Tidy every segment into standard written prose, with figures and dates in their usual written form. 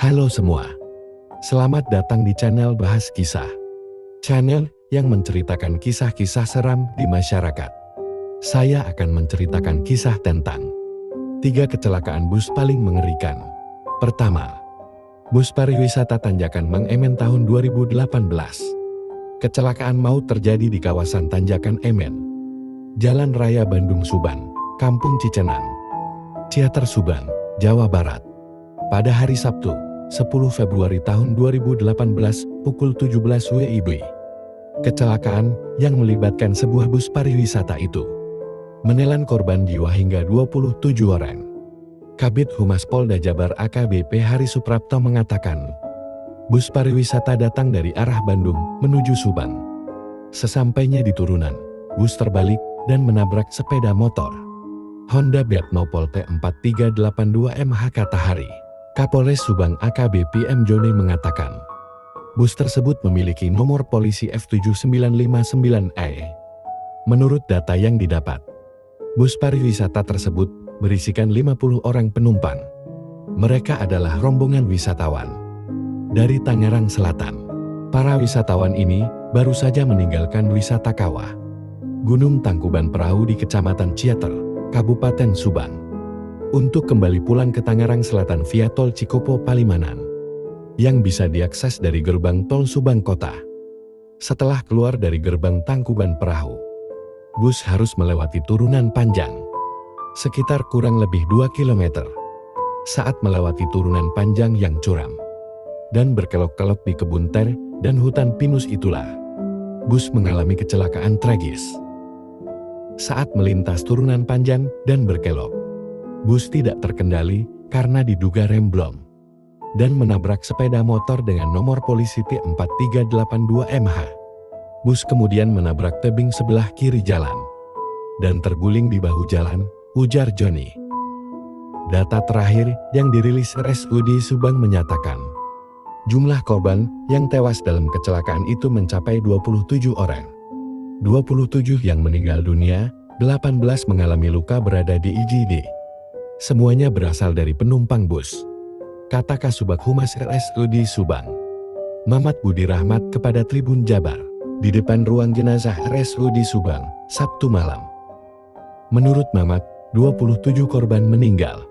Halo semua, selamat datang di channel Bahas Kisah. Channel yang menceritakan kisah-kisah seram di masyarakat. Saya akan menceritakan kisah tentang 3 kecelakaan bus paling mengerikan. Pertama, bus pariwisata Tanjakan Mang Emen tahun 2018. Kecelakaan maut terjadi di kawasan Tanjakan Emen, Jalan Raya Bandung Suban, Kampung Cicenan, Ciater Subang, Jawa Barat. Pada hari Sabtu, 10 Februari tahun 2018 pukul 17 WIB. Kecelakaan yang melibatkan sebuah bus pariwisata itu menelan korban jiwa hingga 27 orang. Kabid Humas Polda Jabar AKBP Hari Suprapto mengatakan, bus pariwisata datang dari arah Bandung menuju Subang. Sesampainya di turunan, bus terbalik dan menabrak sepeda motor Honda Beat Nopol T4382 MH kata Hari. Kapolres Subang AKBP M. Joni mengatakan, bus tersebut memiliki nomor polisi F7959E. Menurut data yang didapat, bus pariwisata tersebut berisikan 50 orang penumpang. Mereka adalah rombongan wisatawan dari Tangerang Selatan. Para wisatawan ini baru saja meninggalkan wisata kawah Gunung Tangkuban Perahu di Kecamatan Ciater, Kabupaten Subang, untuk kembali pulang ke Tangerang Selatan via Tol Cikopo Palimanan, yang bisa diakses dari gerbang Tol Subang Kota. Setelah keluar dari gerbang Tangkuban Perahu, bus harus melewati turunan panjang, sekitar kurang lebih 2 km. Saat melewati turunan panjang yang curam dan berkelok-kelok di kebun teh dan hutan pinus itulah, bus mengalami kecelakaan tragis. Saat melintas turunan panjang dan berkelok, bus tidak terkendali karena diduga remblong dan menabrak sepeda motor dengan nomor polisi T4382MH. Bus kemudian menabrak tebing sebelah kiri jalan dan terguling di bahu jalan, ujar Joni. Data terakhir yang dirilis RSUD Subang menyatakan, jumlah korban yang tewas dalam kecelakaan itu mencapai 27 orang. 27 yang meninggal dunia, 18 mengalami luka berada di IGD. Semuanya berasal dari penumpang bus, kata Kasubag Humas RSUD Subang, Mamat Budi Rahmat kepada Tribun Jabar, di depan ruang jenazah RSUD Subang, Sabtu malam. Menurut Mamat, 27 korban meninggal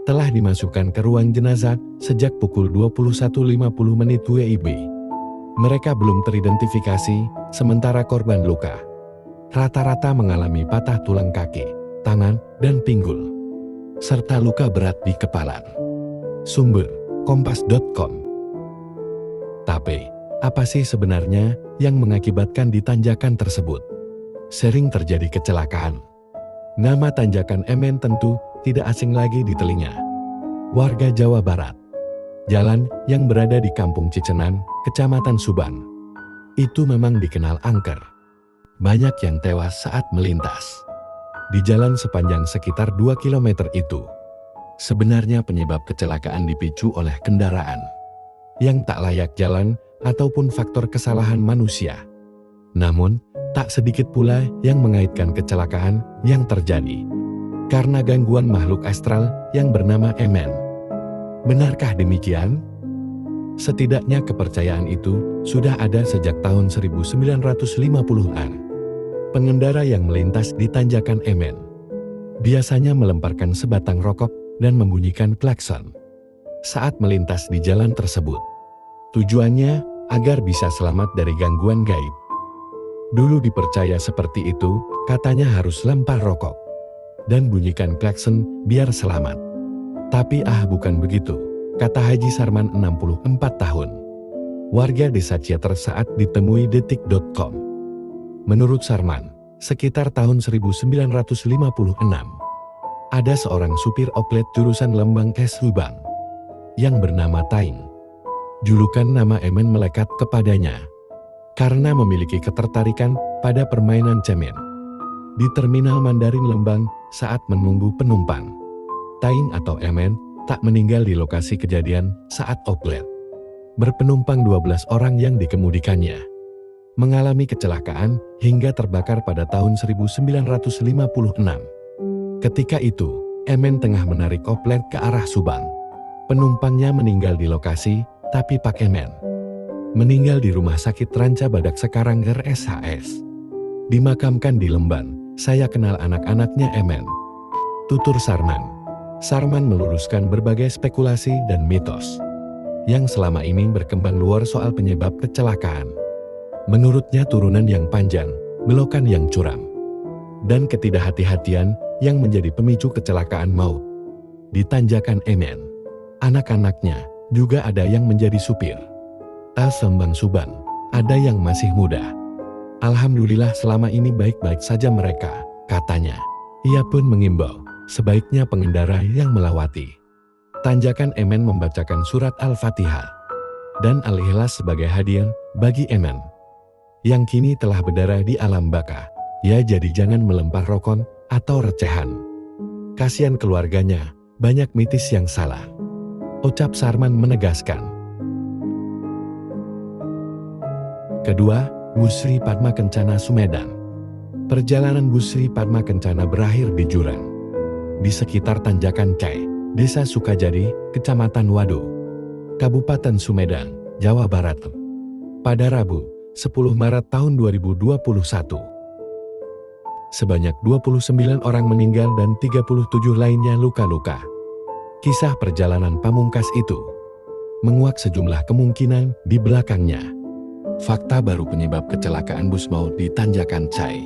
telah dimasukkan ke ruang jenazah sejak pukul 21.50 WIB. Mereka belum teridentifikasi, sementara korban luka rata-rata mengalami patah tulang kaki, tangan, dan pinggul, serta luka berat di kepala. Sumber, kompas.com. Tapi, apa sih sebenarnya yang mengakibatkan di tanjakan tersebut sering terjadi kecelakaan? Nama Tanjakan Emen tentu tidak asing lagi di telinga warga Jawa Barat. Jalan yang berada di Kampung Cicenan, Kecamatan Subang, itu memang dikenal angker. Banyak yang tewas saat melintas di jalan sepanjang sekitar 2 km itu. Sebenarnya penyebab kecelakaan dipicu oleh kendaraan yang tak layak jalan ataupun faktor kesalahan manusia. Namun, tak sedikit pula yang mengaitkan kecelakaan yang terjadi karena gangguan makhluk astral yang bernama Emen. Benarkah demikian? Setidaknya kepercayaan itu sudah ada sejak tahun 1950-an. Pengendara yang melintas di Tanjakan Emen biasanya melemparkan sebatang rokok dan membunyikan klakson saat melintas di jalan tersebut. Tujuannya agar bisa selamat dari gangguan gaib. Dulu dipercaya seperti itu, katanya harus lempar rokok dan bunyikan klakson biar selamat. Tapi bukan begitu, kata Haji Sarman 64 tahun, warga desa Ciater saat ditemui detik.com. Menurut Sarman, sekitar tahun 1956, ada seorang supir oplet jurusan Lembang ke Subang yang bernama Taing. Julukan nama Emen melekat kepadanya karena memiliki ketertarikan pada permainan cemen di Terminal Mandarin Lembang saat menunggu penumpang. Taing atau Emen tak meninggal di lokasi kejadian saat oplet. Berpenumpang 12 orang yang dikemudikannya mengalami kecelakaan hingga terbakar pada tahun 1956. Ketika itu, Emen tengah menarik oplet ke arah Subang. Penumpangnya meninggal di lokasi, tapi Pak Emen meninggal di Rumah Sakit Ranca Badak sekarang RSHS. Dimakamkan di Lemban. Saya kenal anak-anaknya Emen, tutur Sarman. Sarman meluruskan berbagai spekulasi dan mitos yang selama ini berkembang luar soal penyebab kecelakaan. Menurutnya turunan yang panjang, belokan yang curam, dan ketidakhati-hatian yang menjadi pemicu kecelakaan maut. Di tanjakan Emen, anak-anaknya juga ada yang menjadi supir. Sembang Suban, ada yang masih muda. Alhamdulillah selama ini baik-baik saja mereka, katanya. Ia pun mengimbau, sebaiknya pengendara yang melewati tanjakan Emen membacakan surat Al-Fatihah dan Al-Ikhlas sebagai hadiah bagi Emen yang kini telah berdarah di alam baka. Ya jadi jangan melempar rokok atau recehan. Kasihan keluarganya, banyak mitis yang salah, ucap Sarman menegaskan. Kedua, Busri Padma Kencana Sumedang. Perjalanan Busri Padma Kencana berakhir di jurang di sekitar Tanjakan Cai, Desa Sukajadi, Kecamatan Wado, Kabupaten Sumedang, Jawa Barat, pada Rabu, 10 Maret tahun 2021. Sebanyak 29 orang meninggal dan 37 lainnya luka-luka. Kisah perjalanan pamungkas itu menguak sejumlah kemungkinan di belakangnya. Fakta baru penyebab kecelakaan bus maut di Tanjakan Cai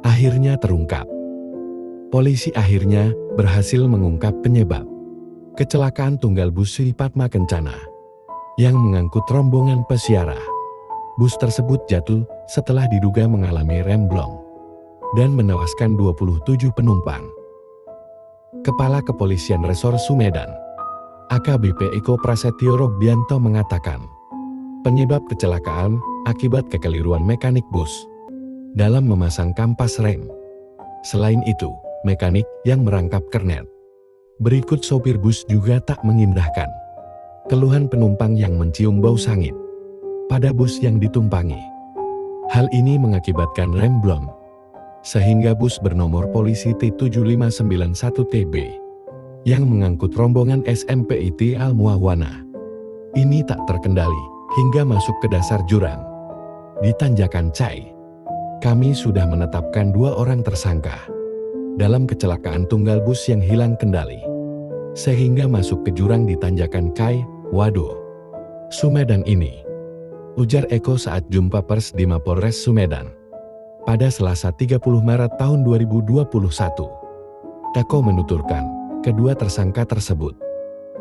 akhirnya terungkap. Polisi akhirnya berhasil mengungkap penyebab kecelakaan tunggal bus Sri Padma Kencana yang mengangkut rombongan peziarah. Bus tersebut jatuh setelah diduga mengalami remblong dan menewaskan 27 penumpang. Kepala Kepolisian Resor Sumedang, AKBP Eko Prasetyo Rogbianto mengatakan, penyebab kecelakaan akibat kekeliruan mekanik bus dalam memasang kampas rem. Selain itu, mekanik yang merangkap kernet berikut sopir bus juga tak mengindahkan keluhan penumpang yang mencium bau sangit pada bus yang ditumpangi. Hal ini mengakibatkan remblong, sehingga bus bernomor polisi T7591TB yang mengangkut rombongan SMPIT Al-Muawana ini tak terkendali hingga masuk ke dasar jurang di Tanjakan Cai. Kami sudah menetapkan 2 orang tersangka dalam kecelakaan tunggal bus yang hilang kendali sehingga masuk ke jurang di Tanjakan Cai, Wado, Sumedang ini, ujar Eko saat jumpa pers di Mapolres Sumedang pada Selasa 30 Maret tahun 2021. Eko menuturkan, kedua tersangka tersebut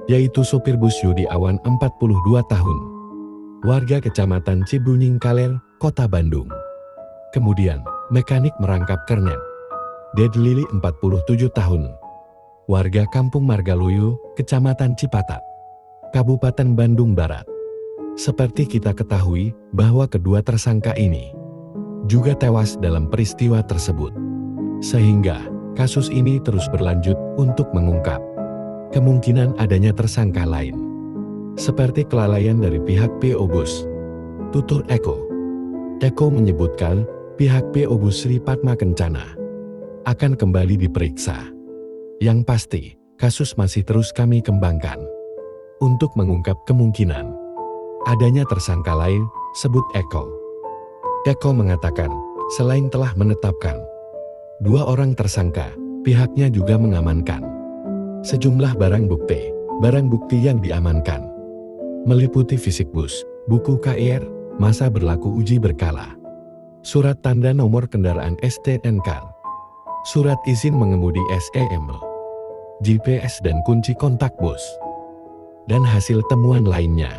yaitu sopir bus Yudi Awan 42 tahun, warga Kecamatan Cibuning Kaler, Kota Bandung. Kemudian, mekanik merangkap kernet Ded Lili 47 tahun, warga Kampung Margaluyu, Kecamatan Cipatat, Kabupaten Bandung Barat. Seperti kita ketahui bahwa kedua tersangka ini juga tewas dalam peristiwa tersebut. Sehingga kasus ini terus berlanjut untuk mengungkap kemungkinan adanya tersangka lain. Seperti kelalaian dari pihak PO Bus, tutur Eko. Eko menyebutkan pihak PO Bus Sri Padma Kencana akan kembali diperiksa. Yang pasti, kasus masih terus kami kembangkan untuk mengungkap kemungkinan adanya tersangka lain, sebut Eko. Eko mengatakan, selain telah menetapkan 2 orang tersangka, pihaknya juga mengamankan sejumlah barang bukti yang diamankan meliputi fisik bus, buku KIR, masa berlaku uji berkala, surat tanda nomor kendaraan STNK, surat izin mengemudi SEM, GPS dan kunci kontak bus, dan hasil temuan lainnya.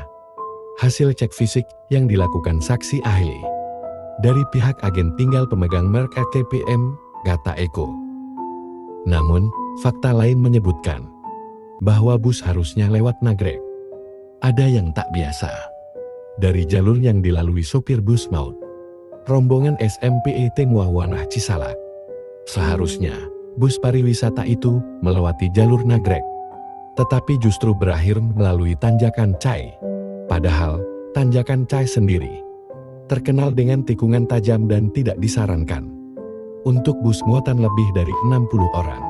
Hasil cek fisik yang dilakukan saksi ahli dari pihak agen tinggal pemegang merek ATPM, kata Eko. Namun, fakta lain menyebutkan bahwa bus harusnya lewat Nagrek. Ada yang tak biasa dari jalur yang dilalui sopir bus maut rombongan SMPIT Muawanah Cisalak. Seharusnya bus pariwisata itu melewati jalur Nagrek, tetapi justru berakhir melalui Tanjakan Cai. Padahal Tanjakan Cai sendiri terkenal dengan tikungan tajam dan tidak disarankan untuk bus muatan lebih dari 60 orang.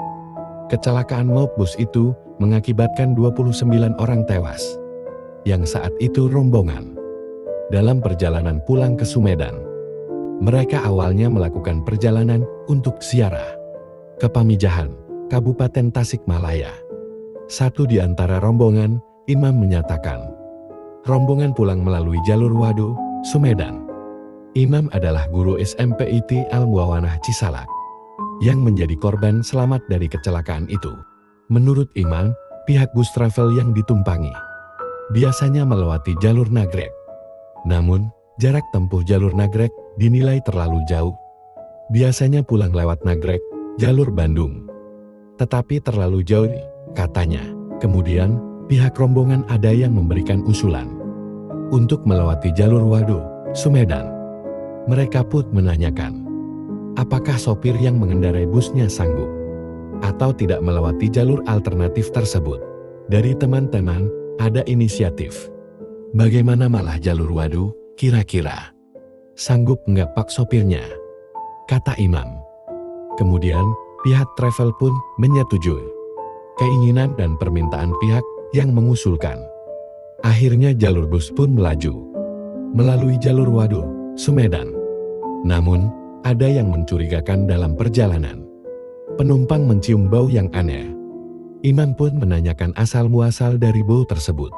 Kecelakaan maut bus itu mengakibatkan 29 orang tewas. Yang saat itu rombongan dalam perjalanan pulang ke Sumedang. Mereka awalnya melakukan perjalanan untuk ziarah ke Pamijahan, Kabupaten Tasikmalaya. Satu di antara rombongan, Imam menyatakan, rombongan pulang melalui jalur Wado, Sumedang. Imam adalah guru SMPIT Al-Muawanah Cisalak yang menjadi korban selamat dari kecelakaan itu. Menurut Imam, pihak bus travel yang ditumpangi biasanya melewati jalur Nagrek. Namun, jarak tempuh jalur Nagrek dinilai terlalu jauh. Biasanya pulang lewat Nagrek, jalur Bandung. Tetapi terlalu jauh, katanya. Kemudian, pihak rombongan ada yang memberikan usulan untuk melewati jalur Wado, Sumedang. Mereka pun menanyakan, apakah sopir yang mengendarai busnya sanggup atau tidak melewati jalur alternatif tersebut. Dari teman-teman, ada inisiatif. Bagaimana malah jalur Wado, kira-kira sanggup nggak pak sopirnya? Kata Imam. Kemudian, pihak travel pun menyetujui keinginan dan permintaan pihak yang mengusulkan. Akhirnya jalur bus pun melaju melalui jalur Wado, Sumedang. Namun, ada yang mencurigakan dalam perjalanan. Penumpang mencium bau yang aneh. Imam pun menanyakan asal-muasal dari bau tersebut.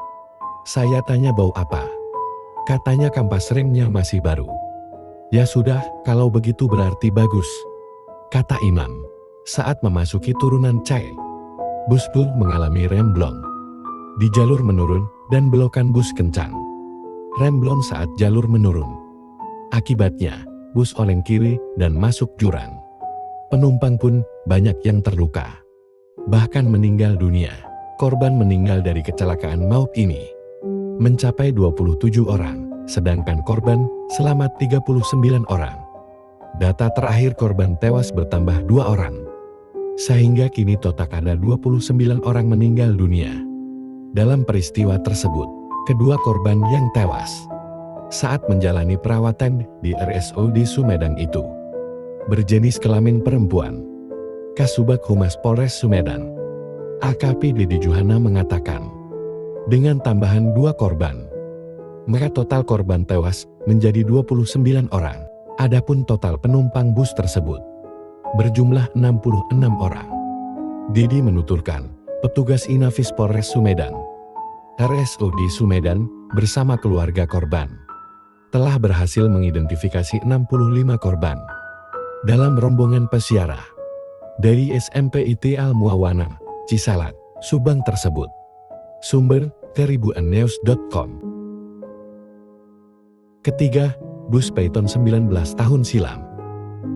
Saya tanya bau apa? Katanya kampas remnya masih baru. Ya sudah, kalau begitu berarti bagus, kata Imam. Saat memasuki turunan Cai, bus pun mengalami remblong. Di jalur menurun dan belokan bus kencang. Remblong saat jalur menurun. Akibatnya, bus oleng kiri dan masuk jurang. Penumpang pun banyak yang terluka, bahkan meninggal dunia. Korban meninggal dari kecelakaan maut ini mencapai 27 orang, sedangkan korban selamat 39 orang. Data terakhir korban tewas bertambah 2 orang, sehingga kini total ada 29 orang meninggal dunia. Dalam peristiwa tersebut, kedua korban yang tewas saat menjalani perawatan di RSUD Sumedang itu berjenis kelamin perempuan. Kasubag Humas Polres Sumedang, AKP Dedi Juhana mengatakan, dengan tambahan 2 korban, maka total korban tewas menjadi 29 orang. Adapun total penumpang bus tersebut berjumlah 66 orang. Dedi menuturkan, petugas Inafis Polres Sumedang, RSUD Sumedang bersama keluarga korban telah berhasil mengidentifikasi 65 korban dalam rombongan peziarah dari SMPIT Al-Muawanah, Cisalak, Subang tersebut. Sumber, keribuannews.com. Ketiga, bus Phaeton 19 tahun silam.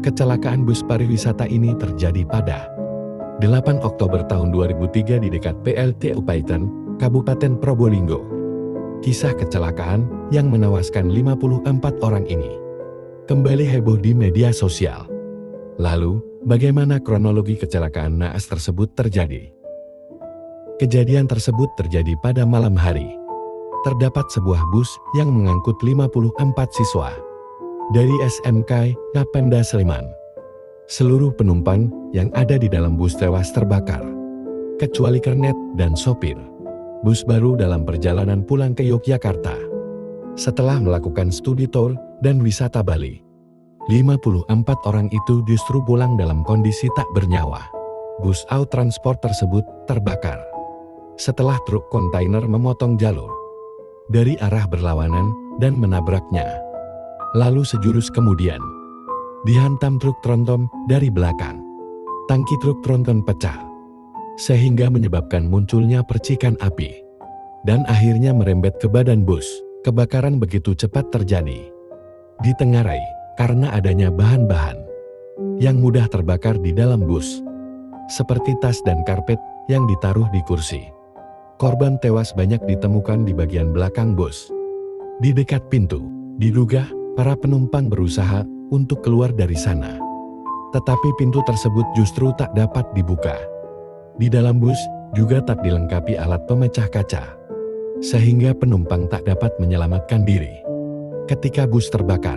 Kecelakaan bus pariwisata ini terjadi pada 8 Oktober tahun 2003 di dekat PLTU Phaeton, Kabupaten Probolinggo. Kisah kecelakaan yang menewaskan 54 orang ini kembali heboh di media sosial. Lalu, bagaimana kronologi kecelakaan naas tersebut terjadi? Kejadian tersebut terjadi pada malam hari. Terdapat sebuah bus yang mengangkut 54 siswa dari SMK Napemda Sleman. Seluruh penumpang yang ada di dalam bus tewas terbakar, kecuali kernet dan sopir. Bus baru dalam perjalanan pulang ke Yogyakarta. Setelah melakukan studi tour dan wisata Bali, 54 orang itu justru pulang dalam kondisi tak bernyawa. Bus out transport tersebut terbakar setelah truk kontainer memotong jalur dari arah berlawanan dan menabraknya. Lalu sejurus kemudian dihantam truk tronton dari belakang. Tangki truk tronton pecah, sehingga menyebabkan munculnya percikan api dan akhirnya merembet ke badan bus. Kebakaran begitu cepat terjadi, ditengarai karena adanya bahan-bahan yang mudah terbakar di dalam bus, seperti tas dan karpet yang ditaruh di kursi. Korban tewas banyak ditemukan di bagian belakang bus, di dekat pintu. Diduga para penumpang berusaha untuk keluar dari sana, tetapi pintu tersebut justru tak dapat dibuka. Di dalam bus juga tak dilengkapi alat pemecah kaca, sehingga penumpang tak dapat menyelamatkan diri ketika bus terbakar.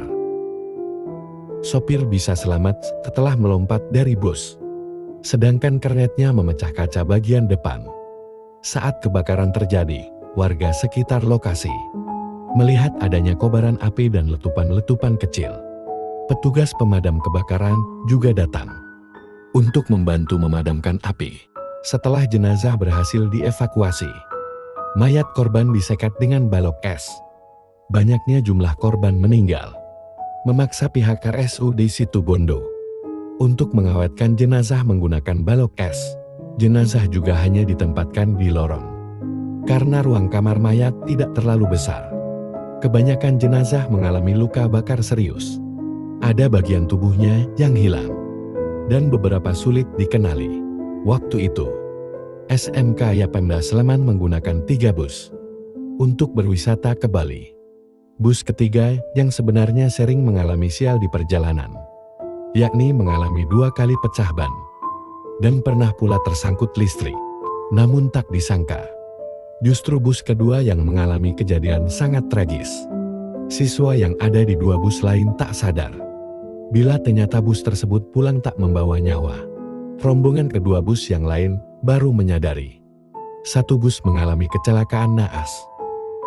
Sopir bisa selamat setelah melompat dari bus. sedangkan kernetnya memecah kaca bagian depan. Saat kebakaran terjadi, warga sekitar lokasi melihat adanya kobaran api dan letupan-letupan kecil. Petugas pemadam kebakaran juga datang untuk membantu memadamkan api. Setelah jenazah berhasil dievakuasi, mayat korban disekat dengan balok es. Banyaknya jumlah korban meninggal memaksa pihak RSUD Situbondo untuk mengawetkan jenazah menggunakan balok es. Jenazah juga hanya ditempatkan di lorong karena ruang kamar mayat tidak terlalu besar. Kebanyakan jenazah mengalami luka bakar serius. Ada bagian tubuhnya yang hilang dan beberapa sulit dikenali. Waktu itu, SMK Yapemda Sleman menggunakan 3 bus untuk berwisata ke Bali. Bus ketiga yang sebenarnya sering mengalami sial di perjalanan, yakni mengalami 2 kali pecah ban dan pernah pula tersangkut listrik. Namun tak disangka, justru bus kedua yang mengalami kejadian sangat tragis. Siswa yang ada di 2 bus lain tak sadar bila ternyata bus tersebut pulang tak membawa nyawa. Rombongan kedua bus yang lain baru menyadari 1 bus mengalami kecelakaan naas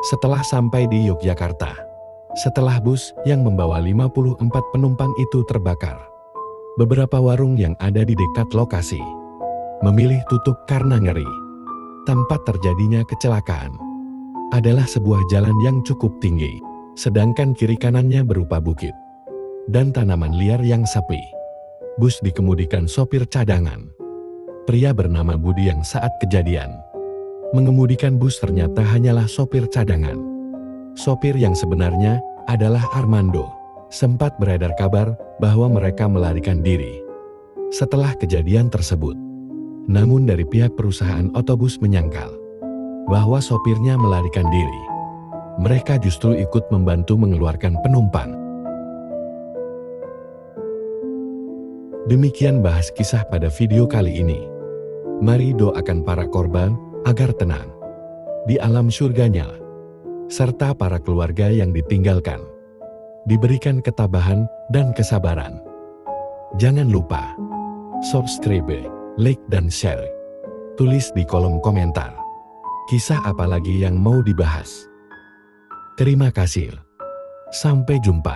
setelah sampai di Yogyakarta. Setelah bus yang membawa 54 penumpang itu terbakar, beberapa warung yang ada di dekat lokasi memilih tutup karena ngeri. Tempat terjadinya kecelakaan adalah sebuah jalan yang cukup tinggi, sedangkan kiri kanannya berupa bukit dan tanaman liar yang sepi. Bus dikemudikan sopir cadangan, pria bernama Budi yang saat kejadian mengemudikan bus ternyata hanyalah sopir cadangan. Sopir yang sebenarnya adalah Armando. Sempat beredar kabar bahwa mereka melarikan diri setelah kejadian tersebut. Namun dari pihak perusahaan otobus menyangkal bahwa sopirnya melarikan diri. Mereka justru ikut membantu mengeluarkan penumpang. Demikian bahas kisah pada video kali ini. Mari doakan para korban agar tenang di alam surganya, serta para keluarga yang ditinggalkan diberikan ketabahan dan kesabaran. Jangan lupa subscribe, like, dan share. Tulis di kolom komentar kisah apa lagi yang mau dibahas. Terima kasih. Sampai jumpa.